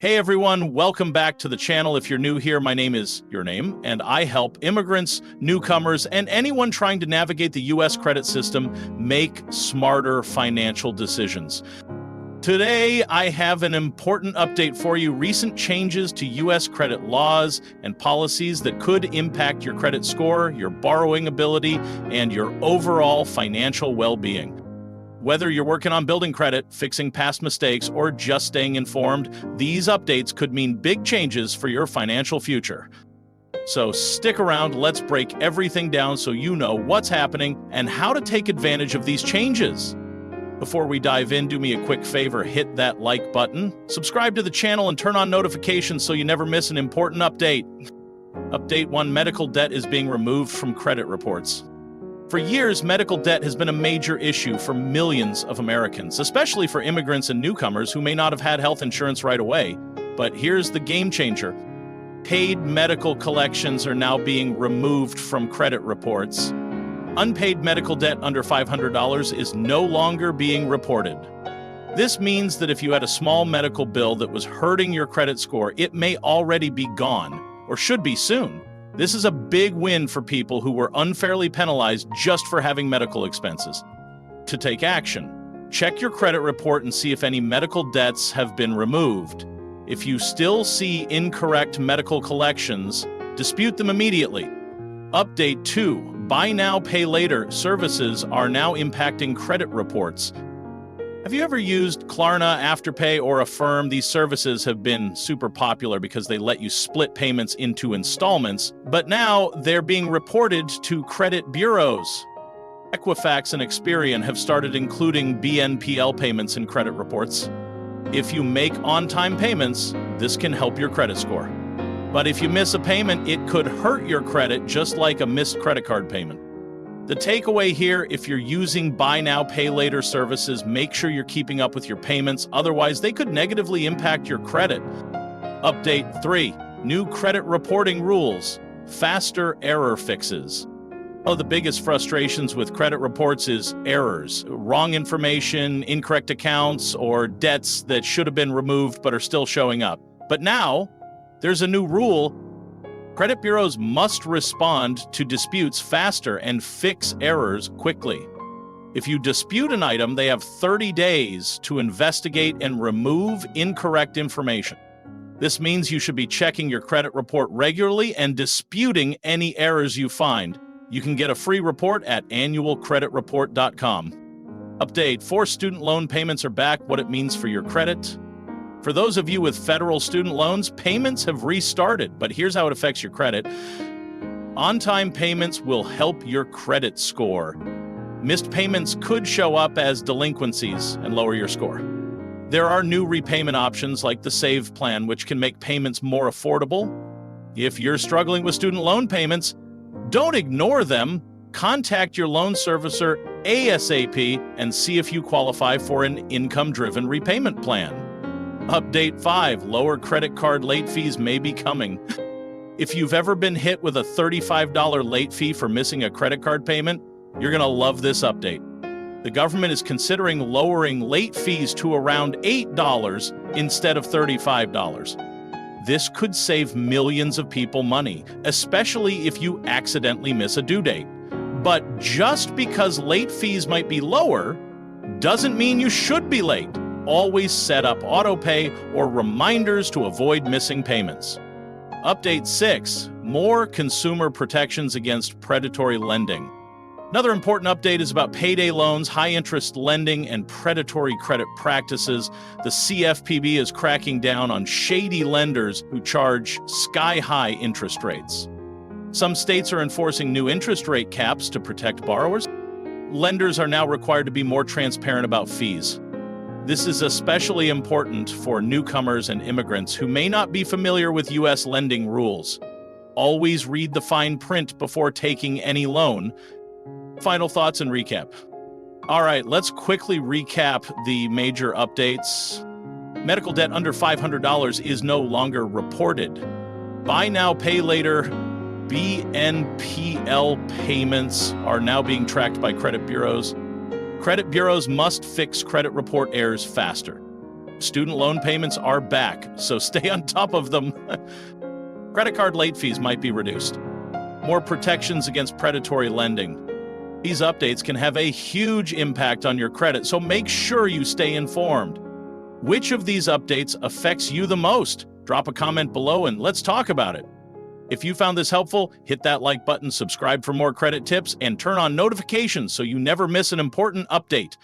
Hey everyone, welcome back to the channel. If you're new here, my name is Your Name, and I help immigrants, newcomers, and anyone trying to navigate the U.S. credit system make smarter financial decisions. Today, I have an important update for you: recent changes to U.S. credit laws and policies that could impact your credit score, your borrowing ability, and your overall financial well-being. Whether you're working on building credit, fixing past mistakes, or just staying informed, these updates could mean big changes for your financial future. So stick around, let's break everything down so you know what's happening and how to take advantage of these changes. Before we dive in, do me a quick favor, hit that like button, subscribe to the channel, and turn on notifications so you never miss an important update. Update 1: medical debt is being removed from credit reports. For years, medical debt has been a major issue for millions of Americans, especially for immigrants and newcomers who may not have had health insurance right away. But here's the game changer. Paid medical collections are now being removed from credit reports. Unpaid medical debt under $500 is no longer being reported. This means that if you had a small medical bill that was hurting your credit score, it may already be gone, or should be soon. This is a big win for people who were unfairly penalized just for having medical expenses. To take action, check your credit report and see if any medical debts have been removed. If you still see incorrect medical collections, dispute them immediately. Update 2: buy now, pay later services are now impacting credit reports. Have you ever used Klarna, Afterpay, or Affirm? These services have been super popular because they let you split payments into installments, but now they're being reported to credit bureaus. Equifax and Experian have started including BNPL payments in credit reports. If you make on-time payments, this can help your credit score. But if you miss a payment, it could hurt your credit just like a missed credit card payment. The takeaway here: if you're using buy now, pay later services, make sure you're keeping up with your payments, otherwise they could negatively impact your credit. Update 3: new credit reporting rules, faster error fixes. One of the biggest frustrations with credit reports is errors, wrong information, incorrect accounts, or debts that should have been removed but are still showing up. But now, there's a new rule. Credit bureaus must respond to disputes faster and fix errors quickly. If you dispute an item, they have 30 days to investigate and remove incorrect information. This means you should be checking your credit report regularly and disputing any errors you find. You can get a free report at annualcreditreport.com. Update 4: student loan payments are back. What it means for your credit. For those of you with federal student loans, payments have restarted, but here's how it affects your credit. On-time payments will help your credit score. Missed payments could show up as delinquencies and lower your score. There are new repayment options like the Save plan, which can make payments more affordable. If you're struggling with student loan payments, don't ignore them. Contact your loan servicer ASAP and see if you qualify for an income-driven repayment plan. Update 5: lower credit card late fees may be coming. If you've ever been hit with a $35 late fee for missing a credit card payment, you're going to love this update. The government is considering lowering late fees to around $8 instead of $35. This could save millions of people money, especially if you accidentally miss a due date. But just because late fees might be lower doesn't mean you should be late. Always set up autopay or reminders to avoid missing payments. Update 6: more consumer protections against predatory lending. Another important update is about payday loans, high-interest lending, and predatory credit practices. The CFPB is cracking down on shady lenders who charge sky-high interest rates. Some states are enforcing new interest rate caps to protect borrowers. Lenders are now required to be more transparent about fees. This is especially important for newcomers and immigrants who may not be familiar with U.S. lending rules. Always read the fine print before taking any loan. Final thoughts and recap. All right, let's quickly recap the major updates. Medical debt under $500 is no longer reported. Buy now, pay later BNPL payments are now being tracked by credit bureaus. Credit bureaus must fix credit report errors faster. Student loan payments are back, so stay on top of them. Credit card late fees might be reduced. More protections against predatory lending. These updates can have a huge impact on your credit, so make sure you stay informed. Which of these updates affects you the most? Drop a comment below and let's talk about it. If you found this helpful, hit that like button, subscribe for more credit tips, and turn on notifications so you never miss an important update.